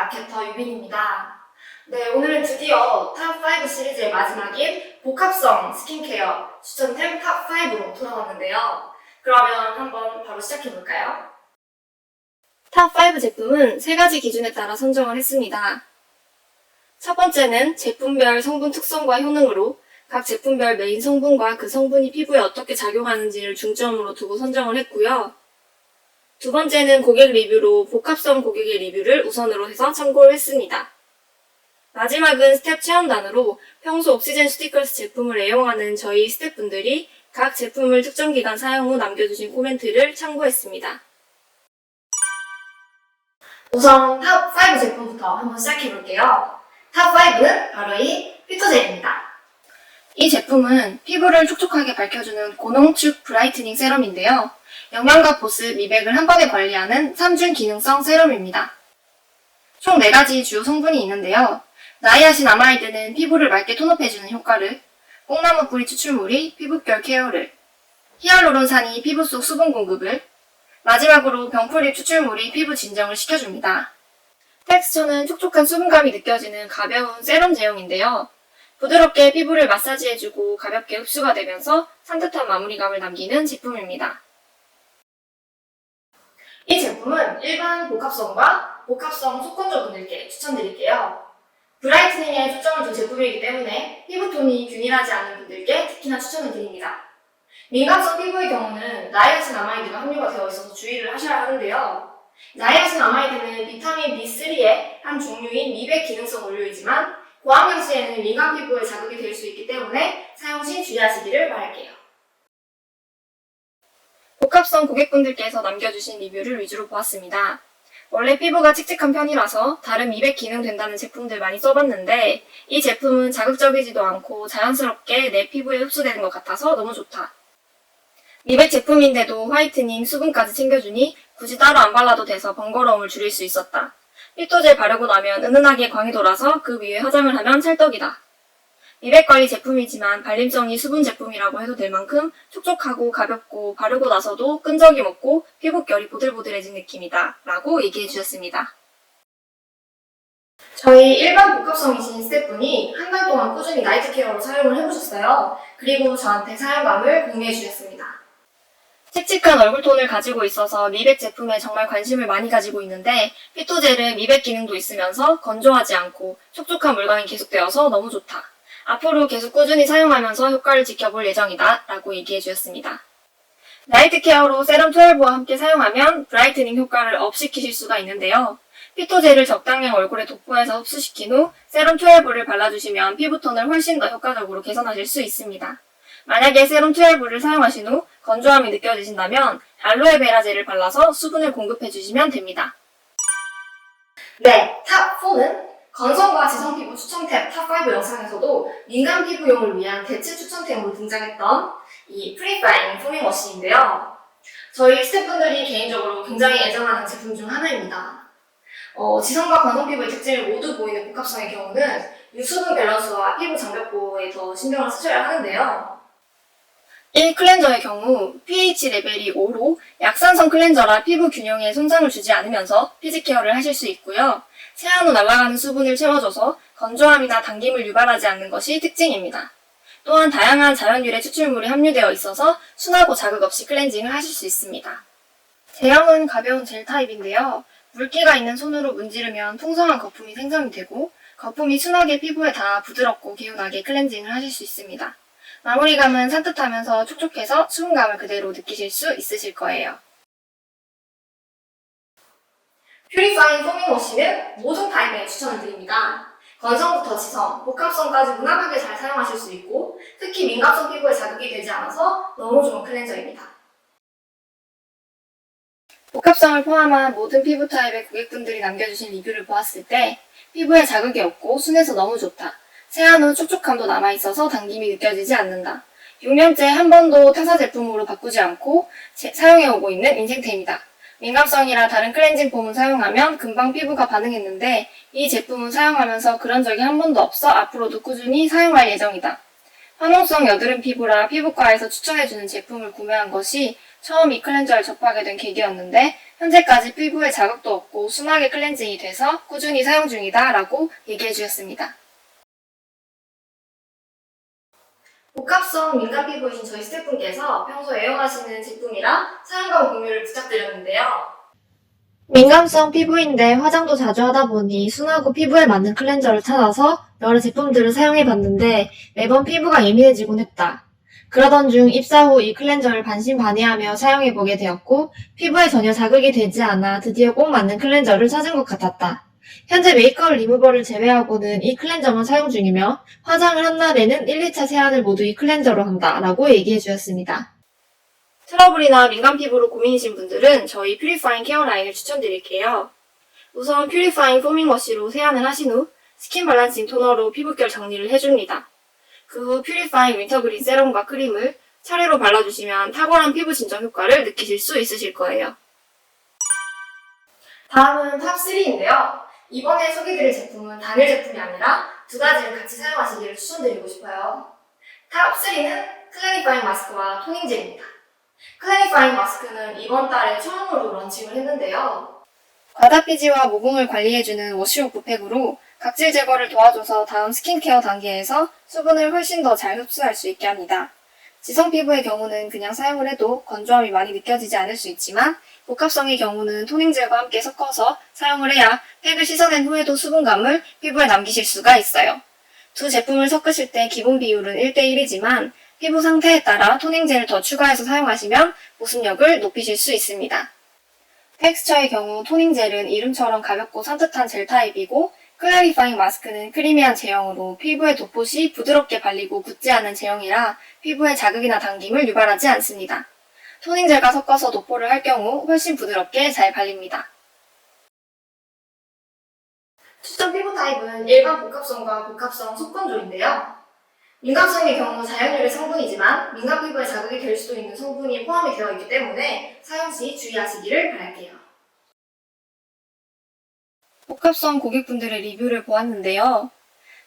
마케터 유빈입니다. 네, 오늘은 드디어 탑5 시리즈의 마지막인 복합성 스킨케어 추천템 탑5로 돌아왔는데요. 그러면 한번 바로 시작해볼까요? 탑5 제품은 3가지 기준에 따라 선정을 했습니다. 첫 번째는 제품별 성분 특성과 효능으로 각 제품별 메인 성분과 그 성분이 피부에 어떻게 작용하는지를 중점으로 두고 선정을 했고요. 두 번째는 고객 리뷰로 복합성 고객의 리뷰를 우선으로 해서 참고를 했습니다. 마지막은 스텝 체험단으로 평소 옥시젠 스티커스 제품을 애용하는 저희 스태프분들이 각 제품을 특정 기간 사용 후 남겨주신 코멘트를 참고했습니다. 우선 탑5 제품부터 한번 시작해볼게요. 탑5는 바로 이 피토젤입니다. 이 제품은 피부를 촉촉하게 밝혀주는 고농축 브라이트닝 세럼인데요. 영양과 보습, 미백을 한 번에 관리하는 3중 기능성 세럼입니다. 총 4가지 주요 성분이 있는데요. 나이아신아마이드는 피부를 맑게 톤업해주는 효과를, 뽕나무 뿌리 추출물이 피부결 케어를, 히알루론산이 피부 속 수분 공급을, 마지막으로 병풀잎 추출물이 피부 진정을 시켜줍니다. 텍스처는 촉촉한 수분감이 느껴지는 가벼운 세럼 제형인데요. 부드럽게 피부를 마사지해주고 가볍게 흡수가 되면서 산뜻한 마무리감을 남기는 제품입니다. 이 제품은 일반 복합성과 복합성 속건조분들께 추천드릴게요. 브라이트닝에 초점을 둔 제품이기 때문에 피부톤이 균일하지 않은 분들께 특히나 추천을 드립니다. 민감성 피부의 경우는 나이아신아마이드가 함유가 되어 있어서 주의를 하셔야 하는데요. 나이아신아마이드는 비타민 B3의 한 종류인 미백 기능성 원료이지만 고함량 시에는 민감 피부에 자극이 될 수 있기 때문에 사용 시 주의하시기를 바랄게요. 복합성 고객분들께서 남겨주신 리뷰를 위주로 보았습니다. 원래 피부가 칙칙한 편이라서 다른 미백 기능 된다는 제품들 많이 써봤는데 이 제품은 자극적이지도 않고 자연스럽게 내 피부에 흡수되는 것 같아서 너무 좋다. 미백 제품인데도 화이트닝, 수분까지 챙겨주니 굳이 따로 안 발라도 돼서 번거로움을 줄일 수 있었다. 피토젤 바르고 나면 은은하게 광이 돌아서 그 위에 화장을 하면 찰떡이다. 미백관리 제품이지만 발림성이 수분 제품이라고 해도 될 만큼 촉촉하고 가볍고 바르고 나서도 끈적임 없고 피부결이 보들보들해진 느낌이다 라고 얘기해 주셨습니다. 저희 일반 복합성이신 스태프분이 한 달 동안 꾸준히 나이트 케어로 사용을 해보셨어요. 그리고 저한테 사용감을 공유해 주셨습니다. 칙칙한 얼굴톤을 가지고 있어서 미백 제품에 정말 관심을 많이 가지고 있는데 피토젤은 미백 기능도 있으면서 건조하지 않고 촉촉한 물광이 계속되어서 너무 좋다. 앞으로 계속 꾸준히 사용하면서 효과를 지켜볼 예정이다 라고 얘기해 주셨습니다. 나이트 케어로 세럼 12와 함께 사용하면 브라이트닝 효과를 업시키실 수가 있는데요. 피토젤을 적당량 얼굴에 도포해서 흡수시킨 후 세럼 12를 발라주시면 피부톤을 훨씬 더 효과적으로 개선하실 수 있습니다. 만약에 세럼 12를 사용하신 후 건조함이 느껴지신다면 알로에베라 젤을 발라서 수분을 공급해주시면 됩니다. 네, 탑4는 건성과 지성 피부 추천템 탑5 영상에서도 민감 피부용을 위한 대체 추천템으로 등장했던 이 프리파잉 포밍워시인데요. 저희 스태프분들이 개인적으로 굉장히 애정하는 제품 중 하나입니다. 지성과 건성 피부의 특징을 모두 보이는 복합성의 경우는 유수분 밸런스와 피부 장벽 보호에 더 신경을 쓰셔야 하는데요. 1 클렌저의 경우 pH 레벨이 5로 약산성 클렌저라 피부 균형에 손상을 주지 않으면서 피지 케어를 하실 수 있고요. 세안 후 날아가는 수분을 채워줘서 건조함이나 당김을 유발하지 않는 것이 특징입니다. 또한 다양한 자연유래 추출물이 함유되어 있어서 순하고 자극 없이 클렌징을 하실 수 있습니다. 제형은 가벼운 젤 타입인데요. 물기가 있는 손으로 문지르면 풍성한 거품이 생성이 되고 거품이 순하게 피부에 닿아 부드럽고 개운하게 클렌징을 하실 수 있습니다. 마무리감은 산뜻하면서 촉촉해서 수분감을 그대로 느끼실 수 있으실 거예요. 퓨리파잉 포밍워시는 모든 타입에 추천을 드립니다. 건성부터 지성, 복합성까지 무난하게 잘 사용하실 수 있고 특히 민감성 피부에 자극이 되지 않아서 너무 좋은 클렌저입니다. 복합성을 포함한 모든 피부 타입의 고객분들이 남겨주신 리뷰를 보았을 때 피부에 자극이 없고 순해서 너무 좋다. 세안 후 촉촉함도 남아있어서 당김이 느껴지지 않는다. 6년째 한 번도 타사 제품으로 바꾸지 않고 사용해오고 있는 인생템이다. 민감성이라 다른 클렌징 폼은 사용하면 금방 피부가 반응했는데 이 제품은 사용하면서 그런 적이 한 번도 없어 앞으로도 꾸준히 사용할 예정이다. 화농성 여드름 피부라 피부과에서 추천해주는 제품을 구매한 것이 처음 이 클렌저를 접하게 된 계기였는데 현재까지 피부에 자극도 없고 순하게 클렌징이 돼서 꾸준히 사용 중이다 라고 얘기해 주셨습니다. 복합성 민감 피부이신 저희 스태프분께서 평소 애용하시는 제품이라 사용감 공유를 부탁드렸는데요. 민감성 피부인데 화장도 자주 하다 보니 순하고 피부에 맞는 클렌저를 찾아서 여러 제품들을 사용해봤는데 매번 피부가 예민해지곤 했다. 그러던 중 입사 후 이 클렌저를 반신반의하며 사용해보게 되었고 피부에 전혀 자극이 되지 않아 드디어 꼭 맞는 클렌저를 찾은 것 같았다. 현재 메이크업 리무버를 제외하고는 이 클렌저만 사용 중이며 화장을 한 날에는 1, 2차 세안을 모두 이 클렌저로 한다 라고 얘기해 주셨습니다. 트러블이나 민감 피부로 고민이신 분들은 저희 퓨리파잉 케어 라인을 추천드릴게요. 우선 퓨리파잉 포밍 워시로 세안을 하신 후 스킨 밸런싱 토너로 피부결 정리를 해줍니다. 그 후 퓨리파잉 윈터 그린 세럼과 크림을 차례로 발라주시면 탁월한 피부 진정 효과를 느끼실 수 있으실 거예요. 다음은 탑3인데요. 이번에 소개드릴 제품은 단일 제품이 아니라 두 가지를 같이 사용하시기를 추천드리고 싶어요. 탑3는 클래리파잉 마스크와 토닝 젤입니다. 클래리파잉 마스크는 이번 달에 처음으로 런칭을 했는데요. 과다피지와 모공을 관리해주는 워시욕 부팩으로 각질 제거를 도와줘서 다음 스킨케어 단계에서 수분을 훨씬 더 잘 흡수할 수 있게 합니다. 지성 피부의 경우는 그냥 사용을 해도 건조함이 많이 느껴지지 않을 수 있지만 복합성의 경우는 토닝젤과 함께 섞어서 사용을 해야 팩을 씻어낸 후에도 수분감을 피부에 남기실 수가 있어요. 두 제품을 섞으실 때 기본 비율은 1대1이지만 피부 상태에 따라 토닝젤을 더 추가해서 사용하시면 보습력을 높이실 수 있습니다. 텍스처의 경우 토닝젤은 이름처럼 가볍고 산뜻한 젤 타입이고 클래리파잉 마스크는 크리미한 제형으로 피부에 돋보시 부드럽게 발리고 굳지 않은 제형이라 피부에 자극이나 당김을 유발하지 않습니다. 토닝젤과 섞어서 도포를 할 경우 훨씬 부드럽게 잘 발립니다. 추천 피부 타입은 일반 복합성과 복합성 속건조인데요. 민감성의 경우 자연유래 성분이지만 민감 피부에 자극이 될 수도 있는 성분이 포함이 되어 있기 때문에 사용 시 주의하시기를 바랄게요. 복합성 고객분들의 리뷰를 보았는데요.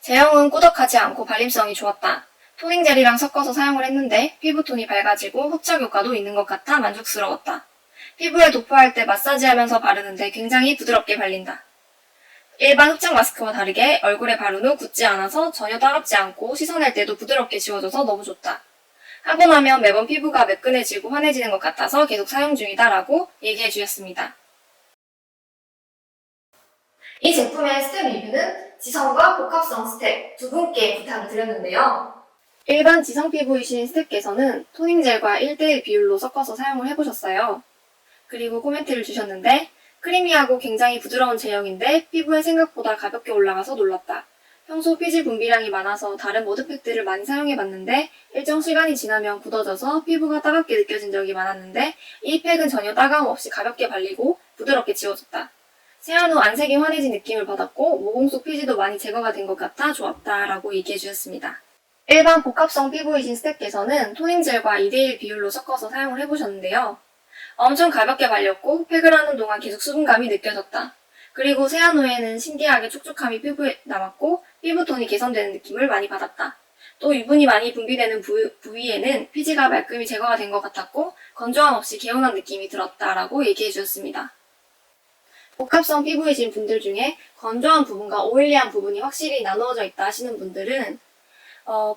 제형은 꾸덕하지 않고 발림성이 좋았다. 토닝 젤이랑 섞어서 사용을 했는데 피부톤이 밝아지고 흡착 효과도 있는 것 같아 만족스러웠다. 피부에 도포할 때 마사지하면서 바르는데 굉장히 부드럽게 발린다. 일반 흡착 마스크와 다르게 얼굴에 바른 후 굳지 않아서 전혀 따갑지 않고 씻어낼 때도 부드럽게 지워져서 너무 좋다. 하고 나면 매번 피부가 매끈해지고 환해지는 것 같아서 계속 사용 중이다 라고 얘기해 주셨습니다. 이 제품의 스텝 리뷰는 지성과 복합성 스텝 두 분께 부탁을 드렸는데요. 일반 지성 피부이신 스텝께서는 토닝젤과 1대1 비율로 섞어서 사용을 해보셨어요. 그리고 코멘트를 주셨는데 크리미하고 굉장히 부드러운 제형인데 피부에 생각보다 가볍게 올라가서 놀랐다. 평소 피지 분비량이 많아서 다른 모드팩들을 많이 사용해봤는데 일정 시간이 지나면 굳어져서 피부가 따갑게 느껴진 적이 많았는데 이 팩은 전혀 따가움 없이 가볍게 발리고 부드럽게 지워졌다. 세안 후 안색이 환해진 느낌을 받았고 모공 속 피지도 많이 제거가 된 것 같아 좋았다 라고 얘기해 주셨습니다. 일반 복합성 피부이신 스텝께서는 토닝젤과 2대1 비율로 섞어서 사용을 해보셨는데요. 엄청 가볍게 발렸고 팩을 하는 동안 계속 수분감이 느껴졌다. 그리고 세안 후에는 신기하게 촉촉함이 피부에 남았고 피부톤이 개선되는 느낌을 많이 받았다. 또 유분이 많이 분비되는 부위에는 피지가 말끔히 제거가 된 것 같았고 건조함 없이 개운한 느낌이 들었다라고 얘기해 주셨습니다. 복합성 피부이신 분들 중에 건조한 부분과 오일리한 부분이 확실히 나누어져 있다 하시는 분들은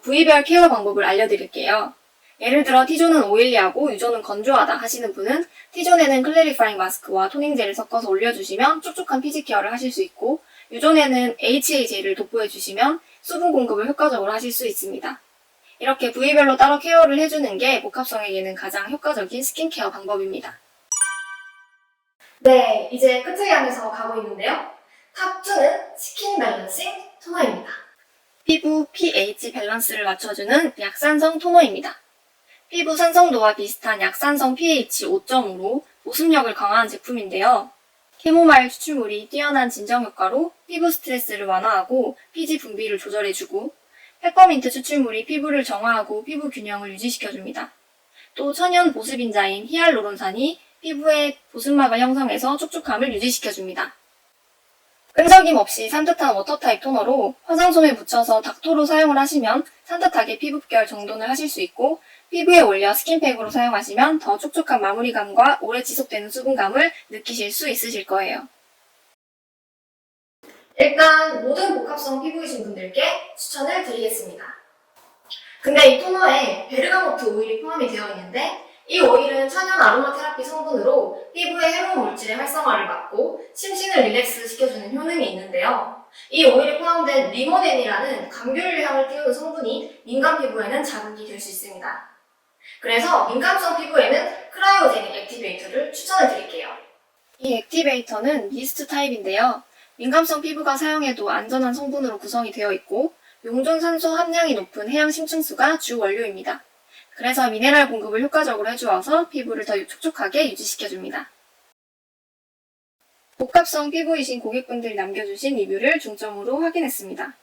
부위별 케어 방법을 알려드릴게요. 예를 들어 T존은 오일리하고 U존은 건조하다 하시는 분은 T존에는 클래리파잉 마스크와 토닝젤을 섞어서 올려주시면 촉촉한 피지 케어를 하실 수 있고 U존에는 HA 젤을 도포해주시면 수분 공급을 효과적으로 하실 수 있습니다. 이렇게 부위별로 따로 케어를 해주는 게 복합성에게는 가장 효과적인 스킨케어 방법입니다. 네, 이제 끝을 향해서 가고 있는데요. 탑2는 스킨 밸런싱 토너입니다. 피부 pH 밸런스를 맞춰주는 약산성 토너입니다. 피부 산성도와 비슷한 약산성 pH 5.5로 보습력을 강화한 제품인데요. 캐모마일 추출물이 뛰어난 진정 효과로 피부 스트레스를 완화하고 피지 분비를 조절해주고 페퍼민트 추출물이 피부를 정화하고 피부 균형을 유지시켜줍니다. 또 천연 보습인자인 히알루론산이 피부의 보습막을 형성해서 촉촉함을 유지시켜줍니다. 끈적임 없이 산뜻한 워터타입 토너로 화장솜에 묻혀서 닥토로 사용을 하시면 산뜻하게 피부결 정돈을 하실 수 있고 피부에 올려 스킨팩으로 사용하시면 더 촉촉한 마무리감과 오래 지속되는 수분감을 느끼실 수 있으실 거예요. 일단 모든 복합성 피부이신 분들께 추천을 드리겠습니다. 근데 이 토너에 베르가모트 오일이 포함이 되어 있는데 이 오일은 천연 아로마 테라피 성분으로 피부의 해로운 물질의 활성화를 막고 심신을 릴렉스 시켜주는 효능이 있는데요. 이 오일에 포함된 리모넨이라는 감귤향을 띄우는 성분이 민감 피부에는 자극이 될 수 있습니다. 그래서 민감성 피부에는 크라이오제닉 액티베이터를 추천을 드릴게요. 이 액티베이터는 미스트 타입인데요. 민감성 피부가 사용해도 안전한 성분으로 구성이 되어 있고 용존 산소 함량이 높은 해양 심층수가 주 원료입니다. 그래서 미네랄 공급을 효과적으로 해주어서 피부를 더 촉촉하게 유지시켜줍니다. 복합성 피부이신 고객분들이 남겨주신 리뷰를 중점으로 확인했습니다.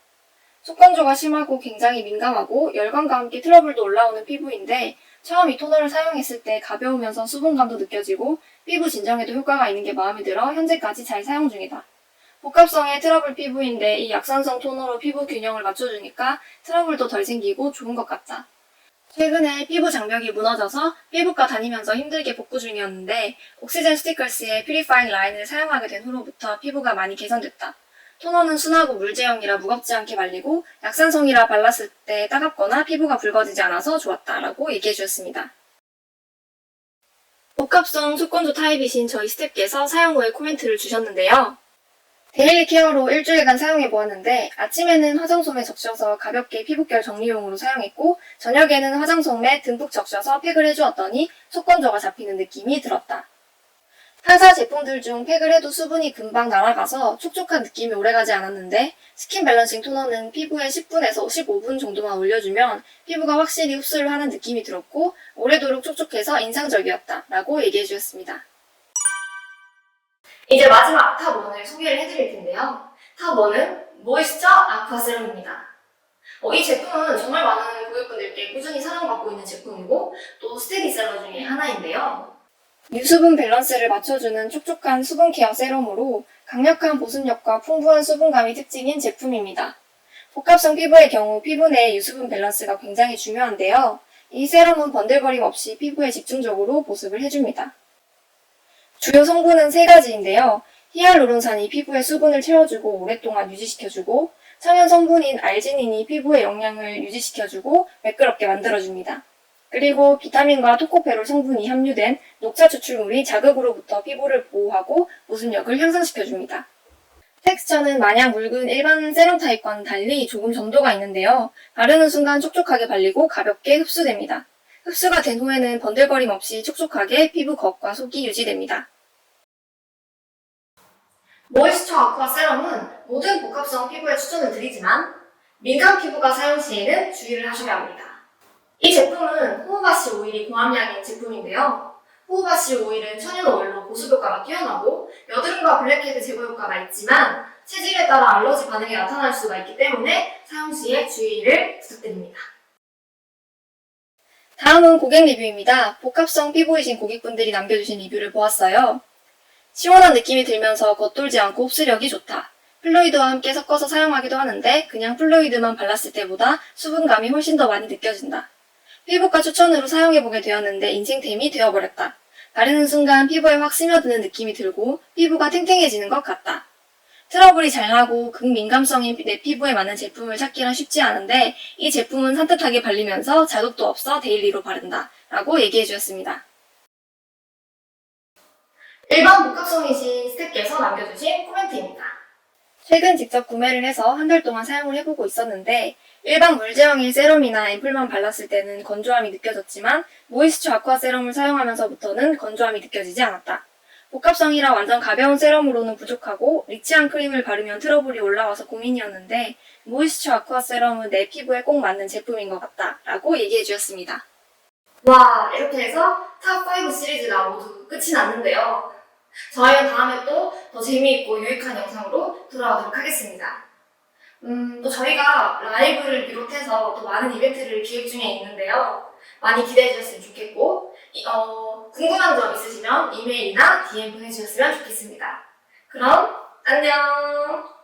속건조가 심하고 굉장히 민감하고 열감과 함께 트러블도 올라오는 피부인데 처음 이 토너를 사용했을 때 가벼우면서 수분감도 느껴지고 피부 진정에도 효과가 있는 게 마음에 들어 현재까지 잘 사용 중이다. 복합성의 트러블 피부인데 이 약산성 토너로 피부 균형을 맞춰주니까 트러블도 덜 생기고 좋은 것 같다. 최근에 피부 장벽이 무너져서 피부과 다니면서 힘들게 복구 중이었는데 옥시젠 스티커스의 퓨리파잉 라인을 사용하게 된 후로부터 피부가 많이 개선됐다. 토너는 순하고 물제형이라 무겁지 않게 발리고 약산성이라 발랐을 때 따갑거나 피부가 붉어지지 않아서 좋았다 라고 얘기해주셨습니다. 복합성 속건조 타입이신 저희 스텝께서 사용 후에 코멘트를 주셨는데요. 데일리 케어로 일주일간 사용해보았는데 아침에는 화장솜에 적셔서 가볍게 피부결 정리용으로 사용했고 저녁에는 화장솜에 듬뿍 적셔서 팩을 해주었더니 속건조가 잡히는 느낌이 들었다. 타사 제품들 중 팩을 해도 수분이 금방 날아가서 촉촉한 느낌이 오래가지 않았는데 스킨 밸런싱 토너는 피부에 10분에서 15분 정도만 올려주면 피부가 확실히 흡수를 하는 느낌이 들었고 오래도록 촉촉해서 인상적이었다 라고 얘기해주셨습니다. 이제 마지막 탑 1을 소개를 해드릴 텐데요. 탑 1은 모이스처 아쿠아 세럼입니다. 이 제품은 정말 많은 고객분들께 꾸준히 사랑받고 있는 제품이고 또 스테디셀러 중에 하나인데요. 유수분 밸런스를 맞춰주는 촉촉한 수분 케어 세럼으로 강력한 보습력과 풍부한 수분감이 특징인 제품입니다. 복합성 피부의 경우 피부 내의 유수분 밸런스가 굉장히 중요한데요. 이 세럼은 번들거림 없이 피부에 집중적으로 보습을 해줍니다. 주요 성분은 3가지인데요. 히알루론산이 피부에 수분을 채워주고 오랫동안 유지시켜주고 천연 성분인 알지닌이 피부의 영양을 유지시켜주고 매끄럽게 만들어줍니다. 그리고 비타민과 토코페롤 성분이 함유된 녹차 추출물이 자극으로부터 피부를 보호하고 보습력을 향상시켜줍니다. 텍스처는 마냥 묽은 일반 세럼 타입과는 달리 조금 점도가 있는데요. 바르는 순간 촉촉하게 발리고 가볍게 흡수됩니다. 흡수가 된 후에는 번들거림 없이 촉촉하게 피부 겉과 속이 유지됩니다. 모이스처 아쿠아 세럼은 모든 복합성 피부에 추천을 드리지만 민감 피부가 사용 시에는 주의를 하셔야 합니다. 이 제품은 호호바씨 오일이 고함량인 제품인데요. 호호바씨 오일은 천연 오일로 보습 효과가 뛰어나고 여드름과 블랙헤드 제거 효과가 있지만 체질에 따라 알러지 반응이 나타날 수가 있기 때문에 사용 시에 주의를 부탁드립니다. 다음은 고객 리뷰입니다. 복합성 피부이신 고객분들이 남겨주신 리뷰를 보았어요. 시원한 느낌이 들면서 겉돌지 않고 흡수력이 좋다. 플루이드와 함께 섞어서 사용하기도 하는데 그냥 플루이드만 발랐을 때보다 수분감이 훨씬 더 많이 느껴진다. 피부과 추천으로 사용해보게 되었는데 인생템이 되어버렸다. 바르는 순간 피부에 확 스며드는 느낌이 들고 피부가 탱탱해지는 것 같다. 트러블이 잘 나고 극민감성인 내 피부에 맞는 제품을 찾기란 쉽지 않은데 이 제품은 산뜻하게 발리면서 자극도 없어 데일리로 바른다 라고 얘기해주셨습니다. 일반 복합성이신 스텝께서 남겨주신 코멘트입니다. 최근 직접 구매를 해서 한 달 동안 사용을 해보고 있었는데 일반 물제형의 세럼이나 앰플만 발랐을 때는 건조함이 느껴졌지만 모이스처 아쿠아 세럼을 사용하면서부터는 건조함이 느껴지지 않았다. 복합성이라 완전 가벼운 세럼으로는 부족하고 리치한 크림을 바르면 트러블이 올라와서 고민이었는데 모이스처 아쿠아 세럼은 내 피부에 꼭 맞는 제품인 것 같다 라고 얘기해주셨습니다. 와, 이렇게 해서 탑5 시리즈가 모두 끝이 났는데요. 저희는 다음에 또 더 재미있고 유익한 영상으로 돌아오도록 하겠습니다. 또 저희가 라이브를 비롯해서 또 많은 이벤트를 기획 중에 있는데요. 많이 기대해 주셨으면 좋겠고 궁금한 점 있으시면 이메일이나 DM 보내주셨으면 좋겠습니다. 그럼 안녕!